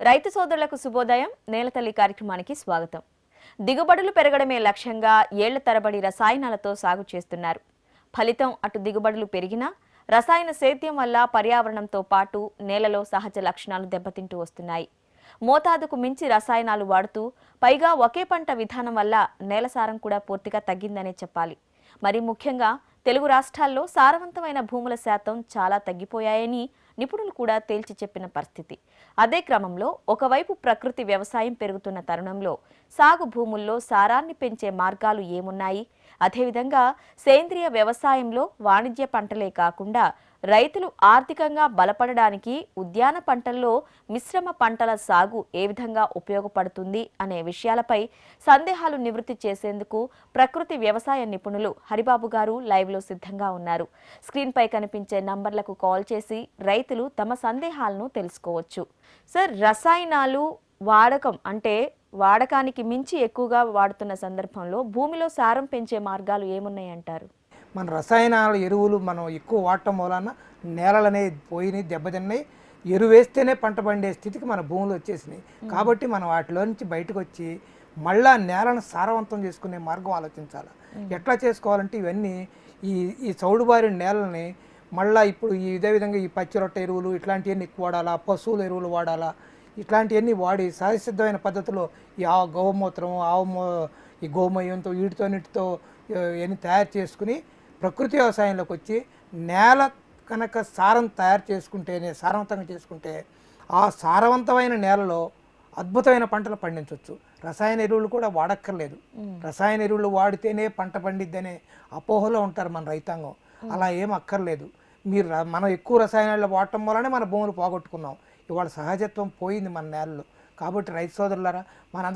రైతు సోదరులకు శుభోదయం. నేలతల్లి కార్యక్రమానికి స్వాగతం. దిగుబడులు పెరగడమే లక్ష్యంగా ఏళ్ల తరబడి రసాయనాలతో సాగు చేస్తున్నారు. ఫలితం అటు దిగుబడులు పెరిగినా రసాయన సేద్యం వల్ల పర్యావరణంతో పాటు నేలలో సహజ లక్షణాలు దెబ్బతింటూ వస్తున్నాయి. మోతాదుకు మించి రసాయనాలు వాడుతూ పైగా ఒకే పంట విధానం వల్ల నేల సారం కూడా పూర్తిగా తగ్గిందనే చెప్పాలి. మరి ముఖ్యంగా తెలుగు రాష్ట్రాల్లో సారవంతమైన భూముల శాతం చాలా తగ్గిపోయాయని నిపుణులు కూడా తేల్చి చెప్పిన పరిస్థితి. అదే క్రమంలో ఒకవైపు ప్రకృతి వ్యవసాయం పెరుగుతున్న తరుణంలో సాగు భూముల్లో సారాన్ని పెంచే మార్గాలు ఏమున్నాయి? అదేవిధంగా సేంద్రియ వ్యవసాయంలో వాణిజ్య పంటలే కాకుండా రైతులు ఆర్థికంగా బలపడడానికి ఉద్యాన పంటల్లో మిశ్రమ పంటల సాగు ఏ విధంగా ఉపయోగపడుతుంది అనే విషయాలపై సందేహాలు నివృత్తి చేసేందుకు ప్రకృతి వ్యవసాయ నిపుణులు హరిబాబు గారు లైవ్లో సిద్ధంగా ఉన్నారు. స్క్రీన్పై కనిపించే నంబర్లకు కాల్ చేసి రైతులు తమ సందేహాలను తెలుసుకోవచ్చు. సార్, రసాయనాలు వాడకం అంటే వాడకానికి మించి ఎక్కువగా వాడుతున్న సందర్భంలో భూమిలో సారం పెంచే మార్గాలు ఏమున్నాయంటారు? మన రసాయనాల ఎరువులు మనం ఎక్కువ వాడటం వలన నేలలు అనేవి పోయినాయి, దెబ్బతిన్నాయి. ఎరువు వేస్తేనే పంట పండే స్థితికి మన భూములు వచ్చేసినాయి. కాబట్టి మనం వాటిలో నుంచి బయటకు వచ్చి మళ్ళా నేలను సారవంతం చేసుకునే మార్గం ఆలోచించాలి. ఎట్లా చేసుకోవాలంటే ఇవన్నీ ఈ చౌడుబారిన నేలని మళ్ళీ ఇప్పుడు ఇదే విధంగా ఈ పచ్చి రొట్టె ఎరువులు ఇట్లాంటివన్నీ ఎక్కువ వాడాలా, పశువుల ఎరువులు వాడాలా, ఇట్లాంటివన్నీ వాడి సహజసిద్ధమైన పద్ధతిలో ఈ గోమూత్రం ఈ గోమయంతో వీటితో ఇవన్నీ తయారు చేసుకుని ప్రకృతి వ్యవసాయంలోకి వచ్చి నేల కనుక సారవంతంగా చేసుకుంటే ఆ సారవంతమైన నేలలో అద్భుతమైన పంటలు పండించవచ్చు. రసాయన ఎరువులు కూడా వాడక్కర్లేదు. రసాయన ఎరువులు వాడితేనే పంట పండిద్దనే అపోహలో ఉంటారు మన రైతాంగం. అలా ఏం అక్కర్లేదు. మనం ఎక్కువ రసాయనాలు వాడటం వల్లనే మన భూములు పోగొట్టుకున్నాం. ఇవాళ సహజత్వం పోయింది మన నేలలో. కాబట్టి రైతు సోదరులారా,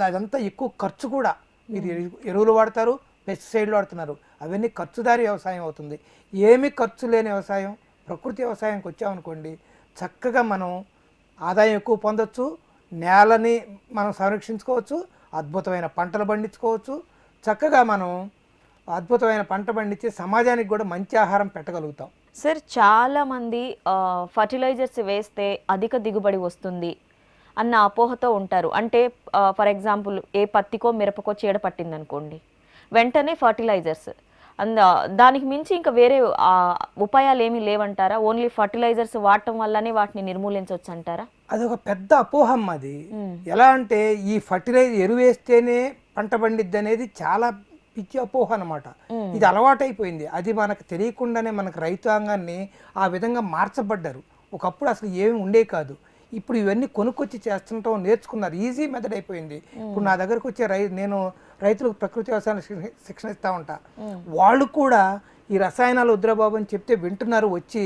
అదంతా ఎక్కువ ఖర్చు కూడా. మీరు ఎరువులు వాడతారు, పెస్టిసైడ్లు వాడుతున్నారు, అవన్నీ ఖర్చుదారి వ్యవసాయం అవుతుంది. ఏమీ ఖర్చు లేని వ్యవసాయం ప్రకృతి వ్యవసాయంకి వచ్చామనుకోండి, చక్కగా మనం ఆదాయం ఎక్కువ పొందొచ్చు, నేలని మనం సంరక్షించుకోవచ్చు, అద్భుతమైన పంటలు పండించుకోవచ్చు, చక్కగా మనం అద్భుతమైన పంట పండించి సమాజానికి కూడా మంచి ఆహారం పెట్టగలుగుతాం. సార్, చాలామంది ఫర్టిలైజర్స్ వేస్తే అధిక దిగుబడి వస్తుంది అన్న అపోహతో ఉంటారు. అంటే ఫర్ ఎగ్జాంపుల్ ఏ పత్తికో మిరపకో చీడ పట్టింది అనుకోండి, వెంటనే ఫర్టిలైజర్స్, దానికి మించి ఇంకా వేరే ఉపాయాలు ఏమీ లేవంటారా? ఓన్లీ ఫర్టిలైజర్స్ వాడటం వల్లనే వాటిని నిర్మూలించవచ్చు అంటారా? అదొక పెద్ద అపోహం. అది ఎలా అంటే ఈ ఫర్టిలైజర్ ఎరువు వేస్తేనే పంట పండిద్ది అనేది చాలా పిచ్చి అపోహ అనమాట. ఇది అలవాటైపోయింది. అది మనకు తెలియకుండానే మనకు రైతాంగాన్ని ఆ విధంగా మార్చబడ్డారు. ఒకప్పుడు అసలు ఏమి ఉండే కాదు. ఇప్పుడు ఇవన్నీ కొనుక్కొచ్చి చేస్తుంటాం, నేర్చుకున్నారు. ఈజీ మెథడ్ అయిపోయింది. ఇప్పుడు నా దగ్గరకు వచ్చే నేను రైతులకు ప్రకృతి వ్యవసాయం శిక్షణ ఇస్తూ ఉంటా. వాళ్ళు కూడా ఈ రసాయనాలు వద్దురాబాబు అని చెప్తే వింటున్నారు. వచ్చి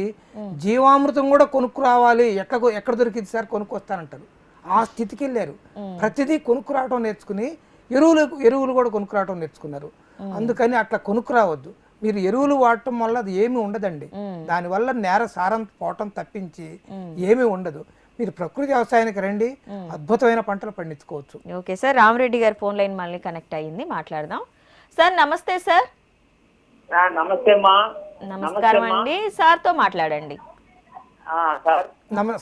జీవామృతం కూడా కొనుక్కురావాలి, ఎక్కడ దొరికింది సార్ కొనుక్కొస్తానంటారు. ఆ స్థితికి వెళ్ళారు. ప్రతిదీ కొనుక్కురావటం నేర్చుకుని ఎరువులు కూడా కొనుక్కురావటం నేర్చుకున్నారు. అందుకని అట్లా కొనుక్కురావద్దు. మీరు ఎరువులు వాడటం వల్ల అది ఏమీ ఉండదండి. దానివల్ల నేల సారం పోవటం తప్పించి ఏమీ ఉండదు. మీరు ప్రకృతి వ్యవసాయానికి రండి, అద్భుతమైన పంటలు పండించుకోవచ్చు. ఓకే సార్, రామరెడ్డి గారి ఫోన్ లైన్ మళ్ళీ కనెక్ట్ అయ్యింది, మాట్లాడదాం. సార్ నమస్తే. సార్ నమస్తే అమ్మా. నమస్కారం అండి, సార్తో మాట్లాడండి.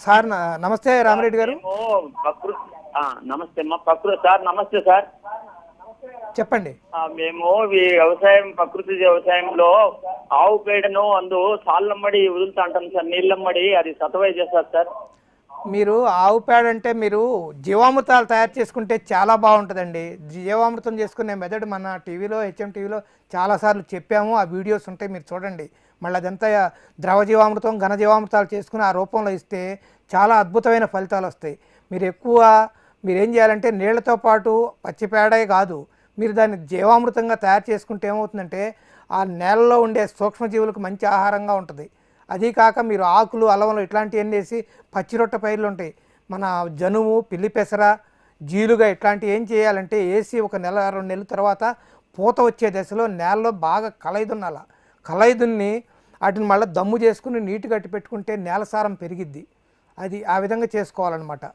సార్ నమస్తే రామరెడ్డి గారు. నమస్తే అమ్మా. సార్ నమస్తే సార్, చెప్పండి. మేము ఈ ప్రకృతి వ్యవసాయంలో ఆవు పేడను సాళ్ళమ్మడి వదులుతా అంటాం సార్, నీళ్ళమ్మడి, అది సతవై చేస్తారు సార్. మీరు ఆవు పేడ అంటే మీరు జీవామృతాలు తయారు చేసుకుంటే చాలా బాగుంటుందండి. జీవామృతం చేసుకునే మెథడ్ మన టీవీలో, హెచ్ఎం టీవీలో చాలాసార్లు చెప్పాము. ఆ వీడియోస్ ఉంటాయి, మీరు చూడండి. మళ్ళీ అదంతా ద్రవ జీవామృతం, ఘన జీవామృతాలు చేసుకుని ఆ రూపంలో ఇస్తే చాలా అద్భుతమైన ఫలితాలు వస్తాయి. మీరేం చేయాలంటే నీళ్లతో పాటు పచ్చిపేడే కాదు, మీరు దాన్ని జీవామృతంగా తయారు చేసుకుంటే ఏమవుతుందంటే ఆ నేలలో ఉండే సూక్ష్మజీవులకు మంచి ఆహారంగా ఉంటుంది. అదీ కాక మీరు ఆకులు, అలవలు ఇట్లాంటివన్నీ వేసి పచ్చిరొట్ట పైర్లు ఉంటాయి, మన జనుము, పిల్లి పెసర, జీలుగా ఇట్లాంటివి ఏం చేయాలంటే వేసి 1 నెల 2 నెలల తర్వాత పూత వచ్చే దశలో నేలలో బాగా కలయిదున్ని వాటిని మళ్ళీ దమ్ము చేసుకుని నీటి గట్టి పెట్టుకుంటే నేల సారం పెరిగిద్ది. అది ఆ విధంగా చేసుకోవాలన్నమాట.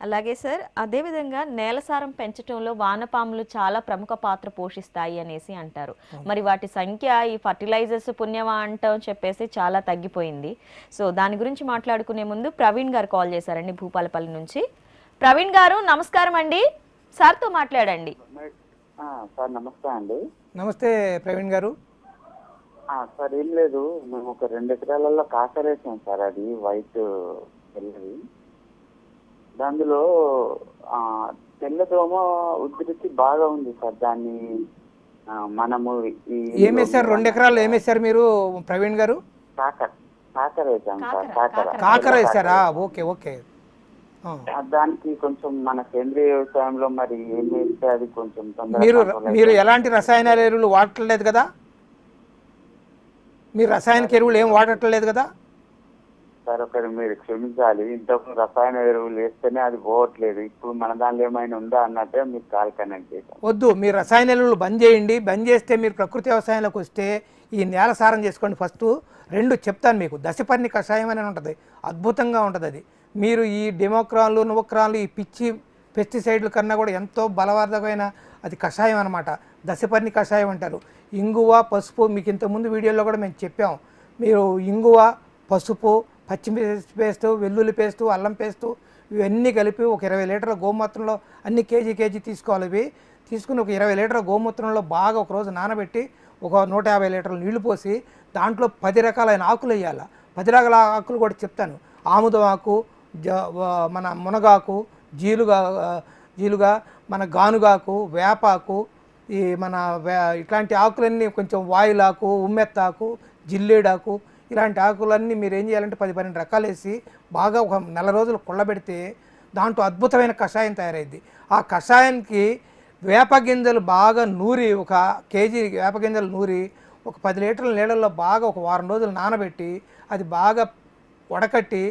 అలాగే సార్, అదేవిధంగా నేలసారం పెంచడంలో వానపాములు చాలా ప్రముఖ పాత్ర పోషిస్తాయి అనేసి అంటారు. మరి వాటి సంఖ్య ఈ ఫర్టిలైజర్స్ పుణ్యమా అంటాం చెప్పేసి చాలా తగ్గిపోయింది. సో దాని గురించి మాట్లాడుకునే ముందు ప్రవీణ్ గారు కాల్ చేశారండి భూపాలపల్లి నుంచి. ప్రవీణ్ గారు నమస్కారం అండి, సార్తో మాట్లాడండి. సార్ నమస్తే అండి. నమస్తే ప్రవీణ్ గారు. సార్ ఏం లేదు, మేము ఒక 2 ఎకరాలలో కాకరేసాం సార్, అది వైట్ తెల్లది. దానిలో తెల్లదోమ ఉధృతి బాగా ఉంది సార్. దాన్ని మనము ఏమేశారు 2 ఎకరాలు ఏమేశారు మీరు ప్రవీణ్ గారు? కాకర వేసాం సార్. కాకర వేశారా? Okay okay. దానికి కొంచెం మన సేంద్రియ వ్యవసాయంలో మరి ఏం వేస్తే అది కొంచెం మీరు ఎలాంటి రసాయనాల ఎరువులు వాడట్లేదు కదా? మీరు రసాయనిక ఎరువులు ఏం వాడట్లేదు కదా సార్? ఒకటి మీరు క్షమించాలి, ఇంతకు రసాయన ఎరువులు వేస్తేనే అది పోవట్లేదు. ఇప్పుడు మన దానిలో ఏమైనా ఉందా అన్నట్టే మీకు కాల్ కనెక్ట్ చేశాను. వద్దు, మీరు రసాయన ఎరువులు బంద్ చేయండి. బంద్ చేస్తే మీరు ప్రకృతి వ్యవసాయంలోకి వస్తే ఈ నేల సారం చేసుకోండి. ఫస్ట్ 2 చెప్తాను మీకు. దశపర్ణి కషాయం అని ఉంటుంది, అద్భుతంగా ఉంటుంది అది. మీరు ఈ డెమోక్రాన్లు నవక్రాన్లు ఈ పిచ్చి పెస్టిసైడ్ల కన్నా కూడా ఎంతో బలవర్ధకమైన అది కషాయం అనమాట. దశపర్ణి కషాయం అంటారు. ఇంగువ, పసుపు, మీకు ఇంతకుముందు వీడియోలో కూడా మేము చెప్పాం. మీరు ఇంగువ, పసుపు, పచ్చిమిర్చి పేస్టు, వెల్లుల్లి పేస్టు, అల్లం పేస్టు ఇవన్నీ కలిపి ఒక 20 లీటర్ల గోమూత్రంలో అన్ని కేజీ తీసుకోవాలి. ఇవి తీసుకుని ఒక 20 లీటర్ల గోమూత్రంలో బాగా ఒకరోజు నానబెట్టి ఒక 150 లీటర్ల నీళ్లు పోసి దాంట్లో 10 రకాలైన ఆకులు వేయాలి. 10 రకాల ఆకులు కూడా చెప్తాను. ఆముదం ఆకు, మన మునగాకు, జీలుగా, మన గానుగాకు, వేపాకు, ఈ మన ఇట్లాంటి ఆకులన్నీ, కొంచెం వాయిలాకు, ఉమ్మెత్తాకు, జిల్లేడాకు, ఇలాంటి ఆకులన్నీ మీరు ఏం చేయాలంటే 10-12 రకాలు వేసి బాగా ఒక 4 రోజులు కుళ్ళబెడితే దాంట్లో అద్భుతమైన కషాయం తయారైద్ది. ఆ కషాయానికి వేప గింజలు బాగా నూరి, ఒక కేజీ వేప గింజలు నూరి ఒక 10 లీటర్ల నీళ్ళల్లో బాగా ఒక వారం రోజులు నానబెట్టి అది బాగా వడకట్టి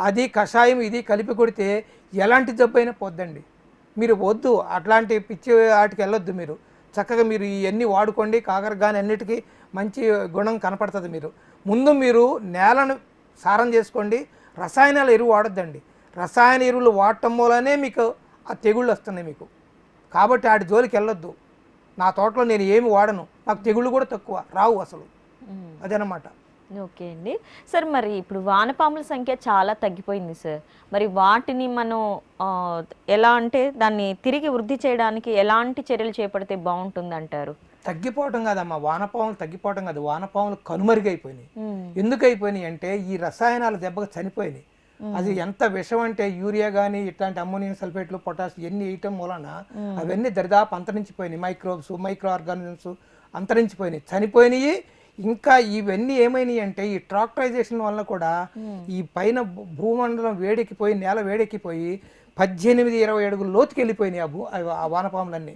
అది కషాయం ఇది కలిపి కొడితే ఎలాంటి జబ్బు అయినా పోద్దండి. మీరు వద్దు, అట్లాంటి పిచ్చి వాటికి వెళ్ళొద్దు. మీరు చక్కగా మీరు ఇవన్నీ వాడుకోండి. కాకర కానీ అన్నిటికీ మంచి గుణం కనపడుతుంది. ముందు మీరు నేలను సారం చేసుకోండి. రసాయనాల ఎరువు వాడొద్దండి. రసాయన ఎరువులు వాడటం మూలనే మీకు ఆ తెగుళ్ళు వస్తున్నాయి మీకు. కాబట్టి వాటి జోలికి వెళ్ళొద్దు. నా తోటలో నేను ఏమి వాడను, నాకు తెగుళ్ళు కూడా తక్కువ రావు అసలు. అదనమాట. ఓకే అండి. సార్ మరి ఇప్పుడు వానపాముల సంఖ్య చాలా తగ్గిపోయింది సార్. మరి వాటిని మనం ఎలా అంటే దాన్ని తిరిగి వృద్ధి చేయడానికి ఎలాంటి చర్యలు చేపడితే బాగుంటుంది అంటారు? తగ్గిపోవటం కాదమ్మా, వానపాములు తగ్గిపోవటం కాదు, వానపాములు కనుమరుగైపోయినాయి. ఎందుకు అయిపోయినాయి అంటే ఈ రసాయనాల దెబ్బకు చనిపోయినాయి. అది ఎంత విషం అంటే యూరియా కానీ ఇట్లాంటి అమ్మోనియం సల్ఫేట్లు, పొటాష్ ఎన్ని వేయటం మూలన అవన్నీ దరిదాపు అంతరించిపోయినాయి. మైక్రోబ్స్, మైక్రో ఆర్గానిజమ్స్ అంతరించిపోయినాయి, చనిపోయినాయి. ఇంకా ఇవన్నీ ఏమైనాయి అంటే ఈ ట్రాక్టరైజేషన్ వల్ల కూడా ఈ పైన భూమండలం వేడెక్కిపోయి, నేల వేడెక్కిపోయి 18-20 అడుగుల లోతుకి వెళ్ళిపోయినాయి ఆ వానపాములన్నీ.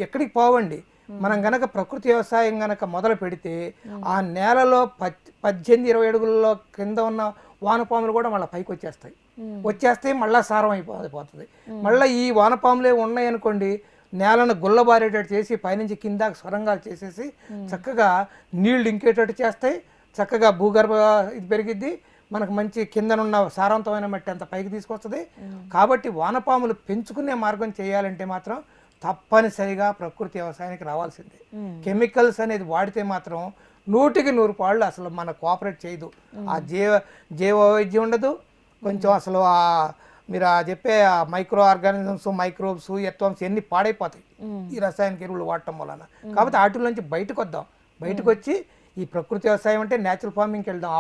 ఎక్కడికి పోవండి. మనం గనక ప్రకృతి వ్యవసాయం గనక మొదలు పెడితే ఆ నేలలో 18-20 అడుగుల్లో కింద ఉన్న వానపాములు కూడా మళ్ళీ పైకి వచ్చేస్తాయి, మళ్ళీ సారం అయిపోతుంది. మళ్ళీ ఈ వానపాములే ఉన్నాయి అనుకోండి, నేలను గుల్లబారేటట్టు చేసి పైనుంచి కింద సొరంగాలు చేసేసి చక్కగా నీళ్లు ఇంకేటట్టు చేస్తాయి. చక్కగా భూగర్భ ఇది పెరిగిద్ది, మనకు మంచి కిందనున్న సారవంతమైన మట్టి అంత పైకి తీసుకొస్తుంది. కాబట్టి వానపాములు పెంచుకునే మార్గం చేయాలంటే మాత్రం తప్పనిసరిగా ప్రకృతి వ్యవసాయానికి రావాల్సిందే. కెమికల్స్ అనేది వాడితే మాత్రం 100% పాళ్ళు అసలు మన కోఆపరేట్ చేయదు. ఆ జీవ వైద్యం ఉండదు కొంచెం. అసలు మీరు చెప్పే మైక్రో ఆర్గానిజమ్స్, మైక్రోబ్స్, ఎర్త్వామ్స్ ఎన్ని పాడైపోతాయి ఈ రసాయనిక ఎరువులు వాడటం వలన. కాబట్టి వాటి నుంచి బయటకు వద్దాం. బయటకు వచ్చి ఈ ప్రకృతి వ్యవసాయం అంటే న్యాచురల్ ఫార్మింగ్కి వెళ్దాం.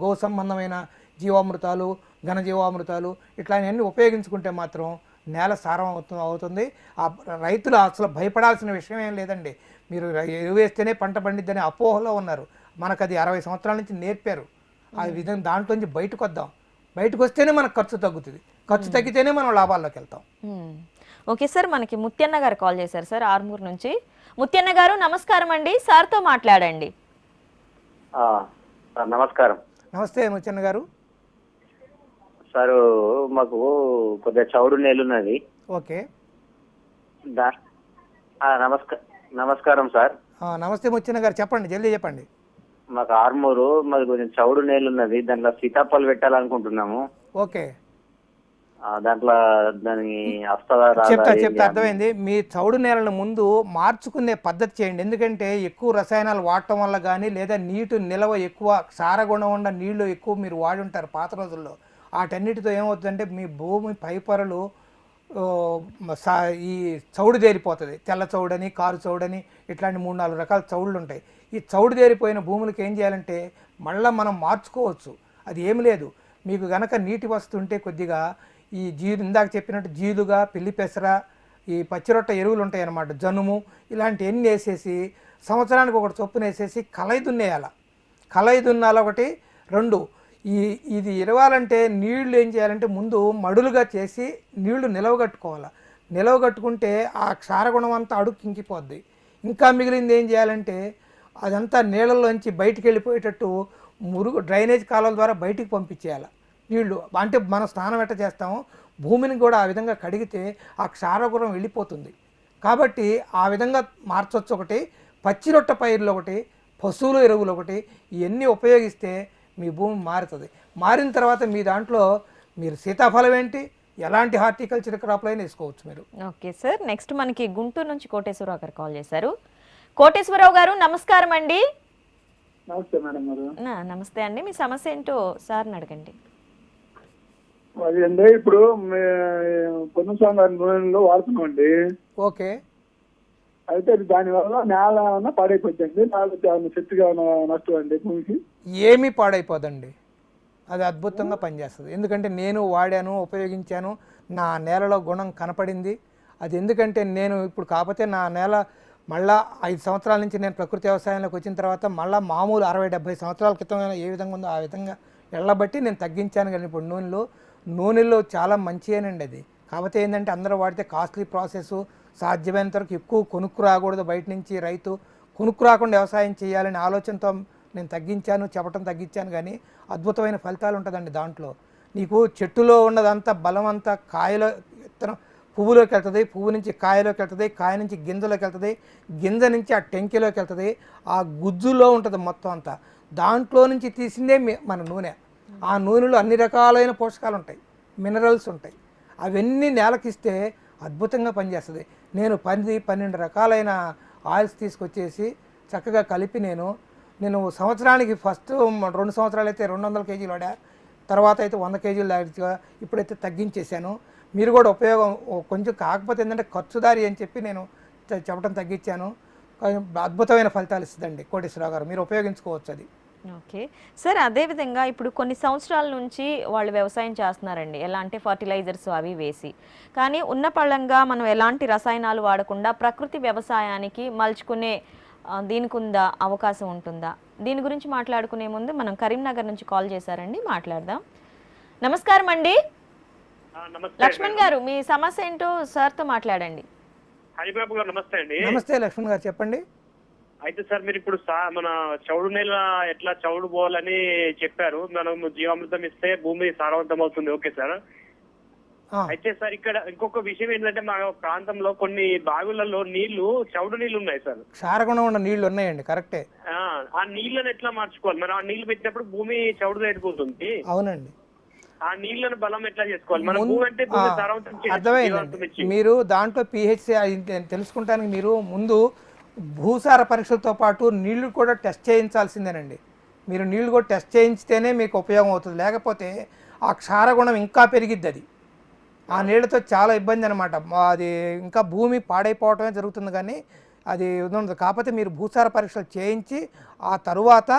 గో సంబంధమైన జీవామృతాలు, ఘనజీవామృతాలు ఇట్లాంటివన్నీ ఉపయోగించుకుంటే మాత్రం నేల సారం అవుతుంది. ఆ రైతులు అసలు భయపడాల్సిన విషయం ఏం లేదండి. మీరు ఎరువు వేస్తేనే పంట పండిద్దనే అపోహలో ఉన్నారు. మనకు అది 60 సంవత్సరాల నుంచి నేర్పారు. ఆ విధంగా దాంట్లో నుంచి బయటకు వద్దాం. బయటకు వస్తేనే మనకు ఖర్చు తగ్గుతుంది. ఖర్చు తగ్గితేనే మనం లాభాల్లోకి వెళ్తాం. ఓకే సార్, మనకి ముత్యన్న గారు కాల్ చేశారు సార్ ఆర్మూర్ నుంచి. ముత్యన్న గారు నమస్కారం అండి, సార్తో మాట్లాడండి. నమస్కారం. నమస్తే ముత్యన్న గారు. సార్ మాకు కొద్దిగా చౌడు నేలున్నది. ఓకే, నమస్కారం సార్. నమస్తే ముత్యన్న గారు, చెప్పండి, జల్దీ చెప్పండి. మాకు ఆర్మూరు, మాది కొంచెం చౌడు నేలున్నది. దాంట్లో సీతాఫలం పెట్టాలనుకుంటున్నాము. ఓకే, దాంట్లో దాని వస్తుందా? చెప్తా అర్థమైంది. మీ చౌడు నేలను ముందు మార్చుకునే పద్ధతి చేయండి. ఎందుకంటే ఎక్కువ రసాయనాలు వాడటం వల్ల కానీ, లేదా నీటి నిల్వ ఎక్కువ, సారగుణం ఉన్న నీళ్లు ఎక్కువ మీరు వాడి ఉంటారు పాత రోజుల్లో. వాటన్నిటితో ఏమవుతుందంటే మీ భూమి పైపొరలు ఓ, ఈ చౌడు దేరిపోతుంది. తెల్ల చౌడని, కారు చౌడని, ఇట్లాంటి 3-4 రకాల చౌడులు ఉంటాయి. ఈ చౌడు దేరిపోయిన భూములకి ఏం చేయాలంటే మళ్ళీ మనం మార్చుకోవచ్చు. అది ఏమి లేదు, మీకు గనక నీటి వస్తుంటే కొద్దిగా ఈ ఇందాక చెప్పినట్టు జీలుగా, పిల్లి పెసర, ఈ పచ్చిరొట్ట ఎరువులు ఉంటాయి అన్నమాట, జనుము, ఇలాంటివన్నీ వేసేసి సంవత్సరానికి ఒకటి చొప్పున వేసేసి కలయి దున్నేయాల. కలయి దున్నాల ఒకటి. 2, ఇది ఇరవాలంటే నీళ్లు ఏం చేయాలంటే ముందు మడులుగా చేసి నీళ్లు నిలవగట్టుకోవాలి. నిలవగట్టుకుంటే ఆ క్షారగుణం అంతా అడుగు ఇంకిపోద్ది. ఇంకా మిగిలింది ఏం చేయాలంటే అదంతా నీళ్ళల్లోంచి బయటికి వెళ్ళిపోయేటట్టు డ్రైనేజ్ కాలువల ద్వారా బయటికి పంపించేయాలి నీళ్లు. అంటే మనం స్నానం ఎట్ట చేస్తామో భూమిని కూడా ఆ విధంగా కడిగితే ఆ క్షారగుణం వెళ్ళిపోతుంది. కాబట్టి ఆ విధంగా మార్చొచ్చు. ఒకటి పచ్చిరొట్ట పైర్లు, ఒకటి పశువుల ఎరువులు, ఒకటి ఇవన్నీ ఉపయోగిస్తే మీ భూమి మారుతుంది. మారిన తర్వాత మీ దాంట్లో మీరు సీతాఫలం ఏంటి, ఎలాంటి హార్టికల్చర్ క్రాప్లైనా వేసుకోవచ్చు మీరు. ఓకే సార్, నెక్స్ట్ మనకి గుంటూరు నుంచి కోటేశ్వరరావు గారు కాల్ చేశారు. కోటేశ్వరరావు గారు నమస్కారం అండి. నమస్తే మేడం గారు. నమస్తే అండి, మీ సమస్య ఏంటో సార్ని అడగండి. అది అండి, ఇప్పుడు పొన్ను సంవత్సరం నూనెలో వాడుతున్నామండి. ఓకే. అయితే దానివల్ల నేల ఏమన్నా పాడైపోతుంది, నేల చెట్టుగా నష్టం అండి భూమికి? ఏమీ పాడైపోదండి, అది అద్భుతంగా పనిచేస్తుంది. ఎందుకంటే నేను వాడాను, ఉపయోగించాను, నా నేలలో గుణం కనపడింది. అది ఎందుకంటే నేను ఇప్పుడు కాకపోతే నా నేల మళ్ళా 5 సంవత్సరాల నుంచి నేను ప్రకృతి వ్యవసాయంలోకి వచ్చిన తర్వాత మళ్ళీ మామూలు 60-70 సంవత్సరాల క్రితం ఏ విధంగా ఉందో ఆ విధంగా వెళ్ళబట్టి నేను తగ్గించాను. కానీ ఇప్పుడు నూనెలో చాలా మంచిదేనండి అది. కాకపోతే ఏంటంటే అందరూ వాడితే కాస్ట్లీ ప్రాసెస్, సాధ్యమైనంత వరకు ఎక్కువ కొనుక్కు రాకూడదు, బయట నుంచి రైతు కొనుక్కు రాకుండా వ్యవసాయం చేయాలనే ఆలోచనతో నేను చెప్పటం తగ్గించాను. కానీ అద్భుతమైన ఫలితాలు ఉంటుందండి దాంట్లో. నీకు చెట్టులో ఉన్నదంతా బలం అంతా కాయలో విత్తనం పువ్వులోకి వెళ్తుంది, పువ్వు నుంచి కాయలోకి వెళ్తుంది, కాయ నుంచి గింజలోకి వెళ్తుంది, గింజ నుంచి ఆ టెంకిలోకి వెళ్తుంది, ఆ గుజ్జులో ఉంటుంది మొత్తం అంతా. దాంట్లో నుంచి తీసిందే మన నూనె. ఆ నూనెలో అన్ని రకాలైన పోషకాలు ఉంటాయి, మినరల్స్ ఉంటాయి. అవన్నీ నేలకిస్తే అద్భుతంగా పనిచేస్తుంది. నేను 10-12 రకాలైన ఆయిల్స్ తీసుకొచ్చేసి చక్కగా కలిపి నేను సంవత్సరానికి ఫస్ట్ 2 సంవత్సరాలు అయితే 200 కేజీలు వాడా, తర్వాత అయితే 100 కేజీలు దాకా, ఇప్పుడైతే తగ్గించేశాను. మీరు కూడా ఉపయోగం కొంచెం కాకపోతే ఏంటంటే ఖర్చుదారి అని చెప్పి నేను చెప్పడం తగ్గించాను. అద్భుతమైన ఫలితాలు ఇస్తుందండి కోటేశ్వరరావు గారు, మీరు ఉపయోగించుకోవచ్చు అది. ఓకే సార్, అదేవిధంగా ఇప్పుడు కొన్ని సంవత్సరాల నుంచి వాళ్ళు వ్యవసాయం చేస్తున్నారండి, ఎలా అంటే ఫర్టిలైజర్స్ అవి వేసి. కానీ ఉన్న పళ్ళంగా మనం ఎలాంటి రసాయనాలు వాడకుండా ప్రకృతి వ్యవసాయానికి మలుచుకునే దీనికి ఉందా, అవకాశం ఉంటుందా? దీని గురించి మాట్లాడుకునే ముందు మనం కరీంనగర్ నుంచి కాల్ చేశారండి, మాట్లాడదాం. నమస్కారం అండి. లక్ష్మణ్ గారు, మీ సమస్య ఏంటో సార్తో మాట్లాడండి. హరిబాబు గారు నమస్తే అండి. నమస్తే లక్ష్మణ్ గారు, చెప్పండి. అయితే సార్ మీరు ఇప్పుడు మన చౌడు నేల ఎట్లా చౌడు పోవాలని చెప్పారు. మనం జీవామృతం ఇస్తే భూమి సారవంతం అవుతుంది. Okay sir. అయితే సార్ ఇక్కడ ఇంకొక విషయం ఏంటంటే మా ప్రాంతంలో కొన్ని బావులలో నీళ్లు చౌడు నీళ్లు ఉన్నాయి సార్. క్షారగుణం ఉన్న నీళ్లు ఉన్నాయండి, కరెక్టే. ఆ నీళ్లను ఎట్లా మార్చుకోవాలి? మనం ఆ నీళ్లు పెట్టినప్పుడు భూమి చౌడు అయిపోతుంది. అవునండి. ఆ నీళ్లను బలం ఎట్లా చేసుకోవాలి? మన భూమి అంటే అర్థమైందండి. మీరు దాంట్లో pH తెలుసుకుంటానికి మీరు ముందు భూసార పరీక్షలతో పాటు నీళ్లు కూడా టెస్ట్ చేయించాల్సిందేనండి. మీరు నీళ్లు కూడా టెస్ట్ చేయించితేనే మీకు ఉపయోగం అవుతుంది. లేకపోతే ఆ క్షారగుణం ఇంకా పెరిగిద్ది. అది ఆ నీళ్ళతో చాలా ఇబ్బంది అనమాట. అది ఇంకా భూమి పాడైపోవటమే జరుగుతుంది. కానీ అది ఉండదు. కాకపోతే మీరు భూసార పరీక్షలు చేయించి ఆ తరువాత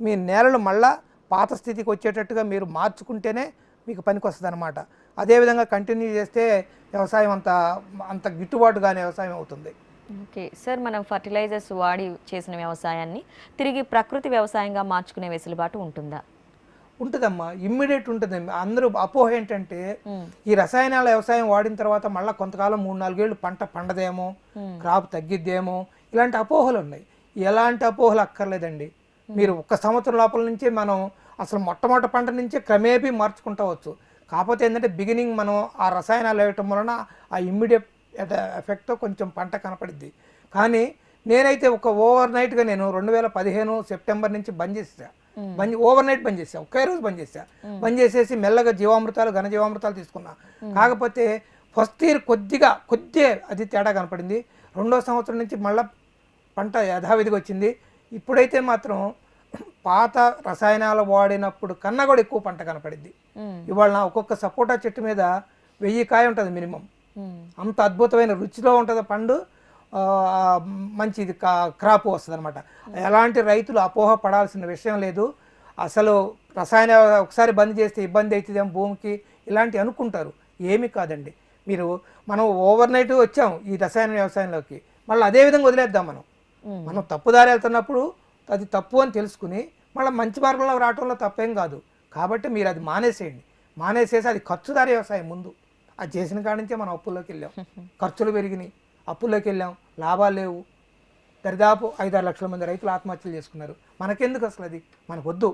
మీ నేలలు మళ్ళా పాత స్థితికి వచ్చేటట్టుగా మీరు మార్చుకుంటేనే మీకు పనికి వస్తుంది అనమాట. అదేవిధంగా కంటిన్యూ చేస్తే వ్యవసాయం అంత గిట్టుబాటు కానీ వ్యవసాయం అవుతుంది. ఓకే సార్, మనం ఫర్టిలైజర్స్ వాడి చేసిన వ్యవసాయాన్ని తిరిగి ప్రకృతి వ్యవసాయంగా మార్చుకునే వెసులుబాటు ఉంటుందా? ఉంటుందమ్మా, ఇమ్మీడియట్ ఉంటుంది. అందరూ అపోహ ఏంటంటే ఈ రసాయనాల వ్యవసాయం వాడిన తర్వాత మళ్ళీ కొంతకాలం 3-4 ఏళ్ళు పంట పండదేమో, క్రాప్ తగ్గిద్దేమో, ఇలాంటి అపోహలు ఉన్నాయి. ఎలాంటి అపోహలు అక్కర్లేదండి. మీరు 1 సంవత్సరం లోపల నుంచే మనం అసలు మొట్టమొదటి పంట నుంచే క్రమేపీ మార్చుకుంటవచ్చు. కాకపోతే ఏంటంటే బిగినింగ్ మనం ఆ రసాయనాలు వేయటం వలన ఆ ఇమ్మీడియట్ ఎఫెక్ట్తో కొంచెం పంట కనపడిద్ది. కానీ నేనైతే ఓవర్ నైట్గా నేను 2015 సెప్టెంబర్ నుంచి బంద్ చేసా. ఓవర్ నైట్ బంద్ చేసా, ఒకే రోజు బంద్ చేసా. బంద్ చేసేసి మెల్లగా ఘన జీవామృతాలు తీసుకున్నా. కాకపోతే ఫస్ట్ ఇయర్ కొద్దిగా అది తేడా కనపడింది. 2వ సంవత్సరం నుంచి మళ్ళీ పంట యథావిధిగా వచ్చింది. ఇప్పుడైతే మాత్రం పాత రసాయనాలు వాడినప్పుడు కన్నా కూడా ఎక్కువ పంట కనపడింది. ఇవాళ ఒక్కొక్క సపోటా చెట్టు మీద 1000 కాయ ఉంటుంది మినిమం. అంత అద్భుతమైన రుచిలో ఉంటుంది పండు, మంచిది క్రాప్ వస్తుంది అనమాట. ఎలాంటి రైతులు అపోహ పడాల్సిన విషయం లేదు. అసలు రసాయన ఒకసారి బంద్ చేస్తే ఇబ్బంది అవుతుందేమో భూమికి ఇలాంటి అనుకుంటారు. ఏమీ కాదండి. మనం ఓవర్ నైట్ వచ్చాం ఈ రసాయన వ్యవసాయంలోకి, మళ్ళీ అదే విధంగా వదిలేద్దాం. మనం తప్పుదారి వెళ్తున్నప్పుడు అది తప్పు అని తెలుసుకుని మళ్ళీ మంచి మార్గంలో రావడంలో తప్పేం కాదు. కాబట్టి మీరు అది మానేసేయండి. మానేసేసి అది ఖర్చుదారి వ్యవసాయం ముందు అది చేసిన కాడి నుంచే మనం అప్పుల్లోకి వెళ్ళాం. ఖర్చులు పెరిగినాయి, అప్పుల్లోకి వెళ్ళాం, లాభాలు లేవు. దరిదాపు 5-6 లక్షల మంది రైతులు ఆత్మహత్యలు చేసుకున్నారు. మనకెందుకు అసలు అది? మనకు వద్దు.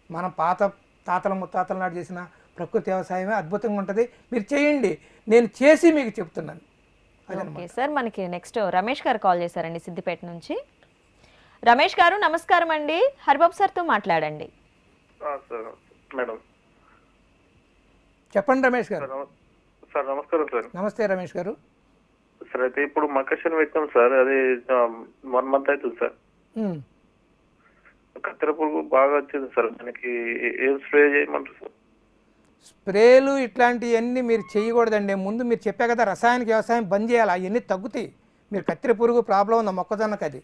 మనం పాత తాతల ముత్తాతల నాడు చేసిన ప్రకృతి వ్యవసాయమే అద్భుతంగా ఉంటుంది. మీరు చేయండి, నేను చేసి మీకు చెప్తున్నాను. ఓకే సార్, మనకి నెక్స్ట్ రమేష్ గారు కాల్ చేశారండి సిద్దిపేట నుంచి. రమేష్ గారు నమస్కారం అండి, హరిబాబు సార్తో మాట్లాడండి. మేడం చెప్పండి రమేష్ గారు. సార్ నమస్కారం సార్. నమస్తే రమేష్ గారు. సార్ అయితే ఇప్పుడు మకషన్ పెట్టాం సార్, అది 1 మంత్ అవుతుంది సార్. కత్తెర పురుగు బాగా వచ్చింది సార్, దానికి ఏం స్ప్రే చేయమంటారు సార్? స్ప్రేలు ఇట్లాంటివన్నీ మీరు చేయకూడదండి. ముందు మీరు చెప్పా కదా రసాయనిక వ్యవసాయం బంద్ చేయాలి, అవన్నీ తగ్గుతాయి. మీరు కత్తెర పురుగు ప్రాబ్లం ఉన్న మొక్కజొన్నకు అది.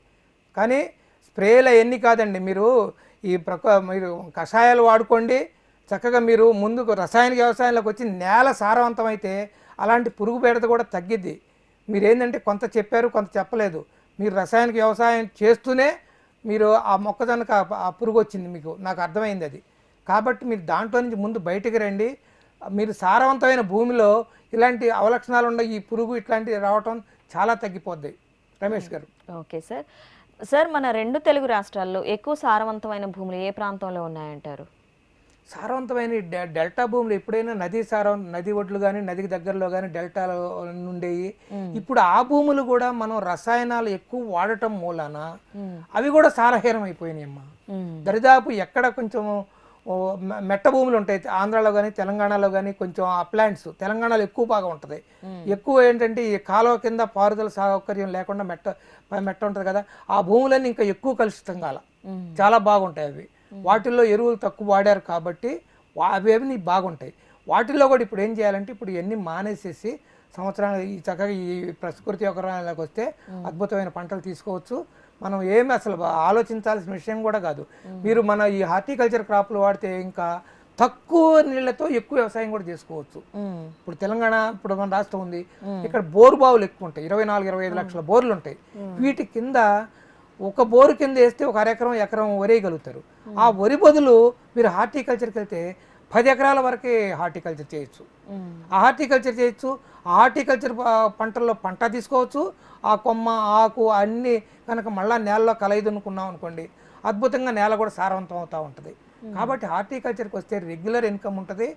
కానీ స్ప్రేలు అవన్నీ కాదండి. మీరు మీరు కషాయాలు వాడుకోండి చక్కగా. మీరు ముందుకు రసాయనిక వ్యవసాయంలోకి వచ్చి నేల సారవంతం అయితే అలాంటి పురుగు బెడత కూడా తగ్గిద్ది. మీరు ఏంటంటే కొంత చెప్పారు, కొంత చెప్పలేదు. మీరు రసాయనిక వ్యవసాయం చేస్తూనే మీరు ఆ మొక్కజొన్నకు ఆ పురుగు వచ్చింది, మీకు నాకు అర్థమైంది అది. కాబట్టి మీరు దాంట్లో నుంచి ముందు బయటికి రండి. మీరు సారవంతమైన భూమిలో ఇలాంటి అవలక్షణాలు ఉన్న ఈ పురుగు ఇట్లాంటివి రావటం చాలా తగ్గిపోద్ది రమేష్ గారు. Okay sir. సార్ మన 2 తెలుగు రాష్ట్రాల్లో ఎక్కువ సారవంతమైన భూములు ఏ ప్రాంతంలో ఉన్నాయంటారు? సారవంతమైన డెల్టా భూములు ఎప్పుడైనా నది ఒడ్లు కానీ నదికి దగ్గరలో కానీ డెల్టాలో ఉండేవి. ఇప్పుడు ఆ భూములు కూడా మనం రసాయనాలు ఎక్కువ వాడటం మూలాన అవి కూడా సారహీనం అయిపోయినాయి అమ్మా. దరిదాపు ఎక్కడ కొంచెం మెట్ట భూములు ఉంటాయి ఆంధ్రాలో కానీ తెలంగాణలో కానీ, కొంచెం అప్లాంట్స్ తెలంగాణలో ఎక్కువ బాగా ఉంటుంది. ఎక్కువ ఏంటంటే ఈ కాలువ కింద పారుదల సౌకర్యం లేకుండా మెట్ట ఉంటుంది కదా, ఆ భూములన్నీ ఇంకా ఎక్కువ కలుషితం కాల, చాలా బాగుంటాయి అవి. వాటిల్లో ఎరువులు తక్కువ వాడారు కాబట్టి అవేమి బాగుంటాయి. వాటిల్లో కూడా ఇప్పుడు ఏం చేయాలంటే ఇప్పుడు ఇవన్నీ మానేసేసి సంవత్సరాలు ఈ చక్కగా ఈ ప్రకృతి వ్యవసాయంలోకి వస్తే అద్భుతమైన పంటలు తీసుకోవచ్చు. మనం ఏమి అసలు ఆలోచించాల్సిన విషయం కూడా కాదు. మీరు మన ఈ హార్టికల్చర్ క్రాప్లు వాడితే ఇంకా తక్కువ నీళ్లతో ఎక్కువ వ్యవసాయం కూడా చేసుకోవచ్చు. ఇప్పుడు తెలంగాణ, ఇప్పుడు మన రాష్ట్రం ఉంది, ఇక్కడ బోరు బావులు ఎక్కువ ఉంటాయి. 24-25 లక్షల బోర్లు ఉంటాయి. వీటి కింద ఒక బోరు కింద వేస్తే ఒక ఎకరం వరి వేయగలుగుతారు. ఆ వరి బదులు మీరు హార్టికల్చర్కి వెళ్తే 10 ఎకరాల వరకే హార్టికల్చర్ చేయొచ్చు. ఆ హార్టికల్చర్ పంటల్లో పంట తీసుకోవచ్చు. ఆ కొమ్మ, ఆకు అన్నీ కనుక మళ్ళీ నేలలో కలయిదునుకున్నాం అనుకోండి, అద్భుతంగా నేల కూడా సారవంతం అవుతూ ఉంటుంది. కాబట్టి హార్టికల్చర్కి వస్తే రెగ్యులర్ ఇన్కమ్ ఉంటుంది,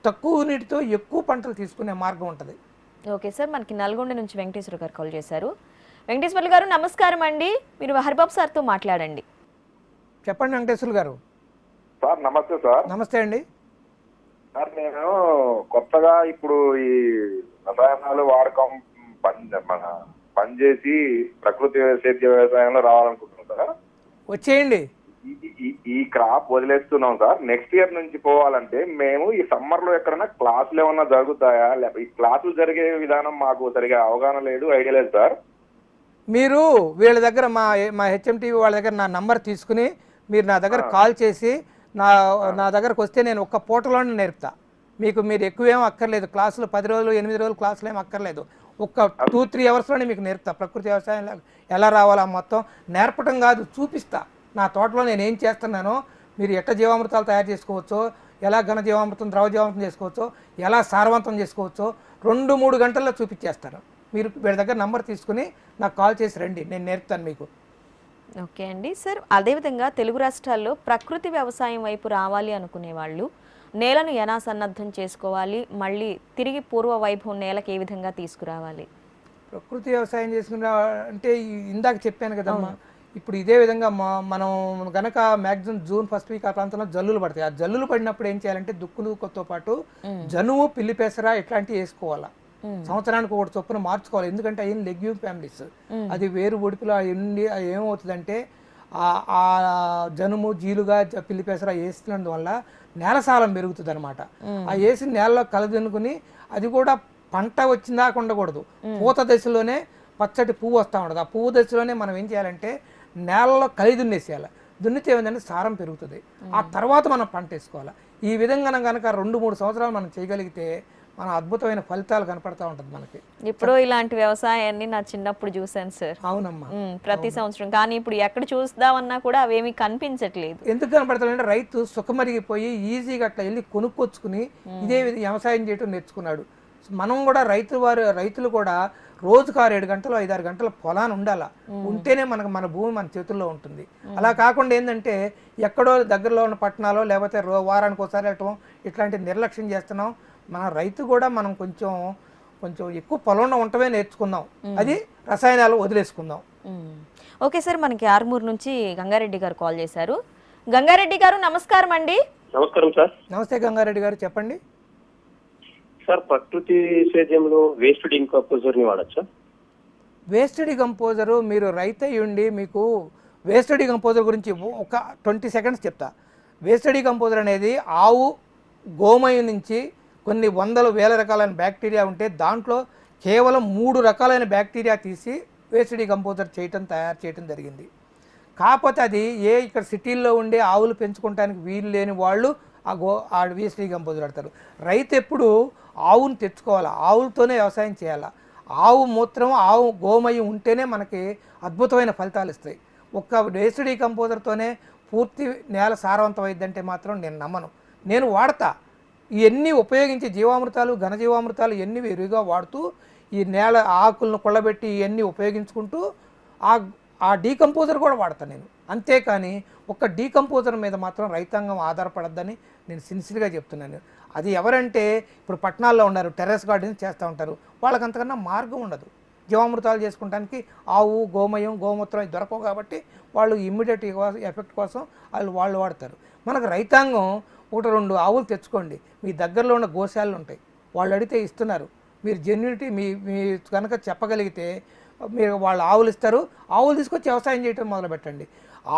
తక్కువ నీటితో ఎక్కువ పంటలు తీసుకునే మార్గం ఉంటుంది. ఓకే సార్, మనకి నల్గొండ నుంచి వెంకటేశ్వర గారు కాల్ చేశారు. వెంకటేశ్వర్లు గారు నమస్కారం అండి, మీరు హరిబాబు సార్తో మాట్లాడండి. చెప్పండి వెంకటేశ్వర్లు గారు. సార్ నమస్తే సార్. నమస్తే అండి సార్, నేను కొత్తగా ఇప్పుడు ఈ రసాయనాలు వాడకం పనిచేసి ప్రకృతి సేద్య వ్యవసాయంలో రావాలనుకుంటున్నాం సార్. వచ్చేయండి. ఈ క్రాప్ వదిలేస్తున్నాం సార్. నెక్స్ట్ ఇయర్ నుంచి పోవాలంటే మేము ఈ సమ్మర్ లో ఎక్కడైనా క్లాసులు ఏమన్నా జరుగుతాయా? లేకపోతే ఈ క్లాసులు జరిగే విధానం మాకు సరిగా అవగాహన లేదు, ఐడియా లేదు సార్. మీరు వీళ్ళ దగ్గర మా హెచ్ఎంటీవీ వాళ్ళ దగ్గర నా నంబర్ తీసుకుని మీరు నా దగ్గర కాల్ చేసి నా దగ్గరకు వస్తే నేను ఒక్క పూటలోనే నేర్పుతా మీకు. మీరు ఎక్కువేం అక్కర్లేదు, క్లాసులు 10 రోజులు 8 రోజులు క్లాసులు ఏం అక్కర్లేదు. ఒక్క 2-3 అవర్స్లోనే మీకు నేర్పుతా. ప్రకృతి వ్యవసాయంలో ఎలా రావాలా మొత్తం నేర్పటం కాదు, చూపిస్తా. నా తోటలో నేను ఏం చేస్తున్నానో, మీరు ఎట్ట జీవామృతాలు తయారు చేసుకోవచ్చో, ఎలా ఘన జీవామృతం ద్రవ జీవామృతం చేసుకోవచ్చో, ఎలా సారవంతం చేసుకోవచ్చో 2-3 గంటల్లో చూపించేస్తాను. మీరు వీళ్ళ దగ్గర నంబర్ తీసుకుని నాకు కాల్ చేసి రండి, నేను నేర్పుతాను మీకు. ఓకే అండి సార్, అదేవిధంగా తెలుగు రాష్ట్రాల్లో ప్రకృతి వ్యవసాయం వైపు రావాలి అనుకునే వాళ్ళు నేలను ఎలా సన్నద్ధం చేసుకోవాలి, మళ్ళీ తిరిగి పూర్వ వైభవం నేలకు ఏ విధంగా తీసుకురావాలి? ప్రకృతి వ్యవసాయం చేసుకున్న అంటే ఇందాక చెప్పాను కదమ్మా, ఇప్పుడు ఇదే విధంగా మనం గనక మ్యాక్సిమం జూన్ ఫస్ట్ వీక్ ఆ ప్రాంతంలో జల్లులు పడతాయి. ఆ జల్లులు పడినప్పుడు ఏం చేయాలంటే దుక్కులతో పాటు జనుము, పిల్లి పెసర ఇట్లాంటివి వేసుకోవాలా. సంవత్సరానికి ఒకటి చొప్పున మార్చుకోవాలి. ఎందుకంటే అవి లెగ్యూమ్ ఫ్యామిలీస్, అది వేరు ఒడిపిలో ఉండి ఏమవుతుందంటే ఆ జనుము జీలుగా పిల్లిపెసర వేసినందువల్ల నేల సారం పెరుగుతుంది అనమాట. ఆ వేసిన నేలలో కలదునుకుని అది కూడా పంట వచ్చిందాక ఉండకూడదు, పూత దశలోనే పచ్చటి పువ్వు వస్తూ ఉంటుంది. ఆ పువ్వు దశలోనే మనం ఏం చేయాలంటే నేలలో కలి దున్నేసేయాలి. దున్నితే ఏమైందంటే సారం పెరుగుతుంది. ఆ తర్వాత మనం పంట వేసుకోవాలి. ఈ విధంగా కనుక 2-3 సంవత్సరాలు మనం చేయగలిగితే మన అద్భుతమైన ఫలితాలు కనపడతా ఉంటుంది మనకి. ఇప్పుడు ఇలాంటి వ్యవసాయాన్ని నా చిన్నప్పుడు చూశాను సార్. అవునమ్మా, ప్రతి సంవత్సరం. కానీ ఇప్పుడు ఎక్కడ చూద్దామన్నా కూడా అవేమీ కనిపించట్లేదు. ఎందుకు కనపడతాడంటే రైతు సుఖమరిగిపోయి ఈజీగా అట్లా వెళ్ళి కొనుక్కొచ్చుకుని ఇదే వ్యవసాయం చేయటం నేర్చుకున్నాడు. మనం కూడా రైతులు కూడా రోజుకు 6-7 గంటలు 5-6 గంటల పొలాన్ని ఉండాలా. ఉంటేనే మనకు మన భూమి మన చేతుల్లో ఉంటుంది. అలా కాకుండా ఏంటంటే ఎక్కడో దగ్గరలో ఉన్న పట్టణాలు లేకపోతే వారానికి ఒకసారి వెళ్ళటం ఇట్లాంటి నిర్లక్ష్యం చేస్తున్నాం. మన రైతు కూడా మనం కొంచెం ఎక్కువ పొలంలో ఉండటమే నేర్చుకుందాం, అది రసాయనాలు వదిలేసుకుందాం. ఓకే సార్, మనకి ఆర్మూర్ నుంచి గంగారెడ్డి గారు కాల్ చేశారు. గంగారెడ్డి గారు నమస్కారం అండి. నమస్కారం సార్. నమస్తే గంగారెడ్డి గారు, చెప్పండి సార్. ప్రకృతి సేద్యంలో వేస్ట్ డీకంపోజర్ ని వాడచ్చా? వేస్ట్ డికంపోజరు మీరు రైతు అయ్యుండి మీకు వేస్ట్ డికంపోజర్ గురించి ఒక 20 సెకండ్స్ చెప్తా. వేస్ట్ డికంపోజర్ అనేది ఆవు గోమయం నుంచి కొన్ని వందల వేల రకాలైన బ్యాక్టీరియా ఉంటే దాంట్లో కేవలం 3 రకాలైన బ్యాక్టీరియా తీసి వేస్ట్ డికంపోజర్ తయారు చేయటం జరిగింది. కాకపోతే అది ఇక్కడ సిటీల్లో ఉండే ఆవులు పెంచుకోవడానికి వీలు లేని వాళ్ళు ఆ వేస్ట్ డికంపోజర్ వాడతారు. రైతు ఎప్పుడు ఆవును తెచ్చుకోవాలి, ఆవులతోనే వ్యవసాయం చేయాలి. ఆవు మూత్రం ఆవు గోమయం ఉంటేనే మనకి అద్భుతమైన ఫలితాలు ఇస్తాయి. ఒక్క వేస్ట్ డికంపోజర్తోనే పూర్తి నేల సారవంతమైందంటే మాత్రం నేను నమ్మను. నేను వాడతా. ఇవన్నీ ఉపయోగించి జీవామృతాలు ఘనజీవామృతాలు ఇవన్నీ ఎరువుగా వాడుతూ ఈ నేల ఆకులను కొల్లబెట్టి ఇవన్నీ ఉపయోగించుకుంటూ ఆ డీకంపోజర్ కూడా వాడతాను నేను. అంతేకాని ఒక్క డీకంపోజర్ మీద మాత్రం రైతాంగం ఆధారపడద్దని నేను సిన్సియర్గా చెప్తున్నాను. అది ఎవరంటే ఇప్పుడు పట్టణాల్లో ఉన్నారు, టెర్రస్ గార్డెన్స్ చేస్తూ ఉంటారు, వాళ్ళకి అంతకన్నా మార్గం ఉండదు. జీవామృతాలు చేసుకోవడానికి ఆవు గోమయం గోమూత్రం దొరకవు కాబట్టి వాళ్ళు ఇమ్మీడియట్ ఎఫెక్ట్ కోసం వాళ్ళు వాడతారు. మనకు రైతాంగం 1-2 ఆవులు తెచ్చుకోండి. మీ దగ్గరలో ఉన్న గోశాలలు ఉంటాయి, వాళ్ళు అడిగితే ఇస్తున్నారు. మీరు జెన్యూనిటీ మీ కనుక చెప్పగలిగితే మీరు వాళ్ళు ఆవులు ఇస్తారు. ఆవులు తీసుకొచ్చి వ్యవసాయం చేయటం మొదలు పెట్టండి.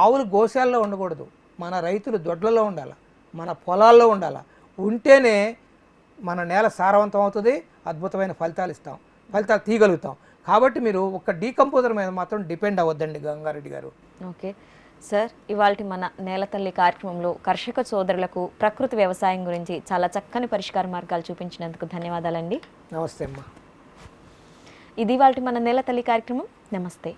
ఆవులు గోశాలలో ఉండకూడదు, మన రైతులు దొడ్లలో ఉండాలి, మన పొలాల్లో ఉండాలి. ఉంటేనే మన నేల సారవంతం అవుతుంది, అద్భుతమైన ఫలితాలు తీయగలుగుతాం. కాబట్టి మీరు ఒక డీకంపోజర్ మీద మాత్రం డిపెండ్ అవ్వద్దండి గంగారెడ్డి గారు. ఓకే సార్, ఇవాల్టి మన నేల తల్లి కార్యక్రమంలో కర్షక సోదరులకు ప్రకృతి వ్యవసాయం గురించి చాలా చక్కని పరిష్కార మార్గాలు చూపించినందుకు ధన్యవాదాలండి. నమస్తే అమ్మా. ఇది ఇవాల్టి మన నేల తల్లి కార్యక్రమం. నమస్తే.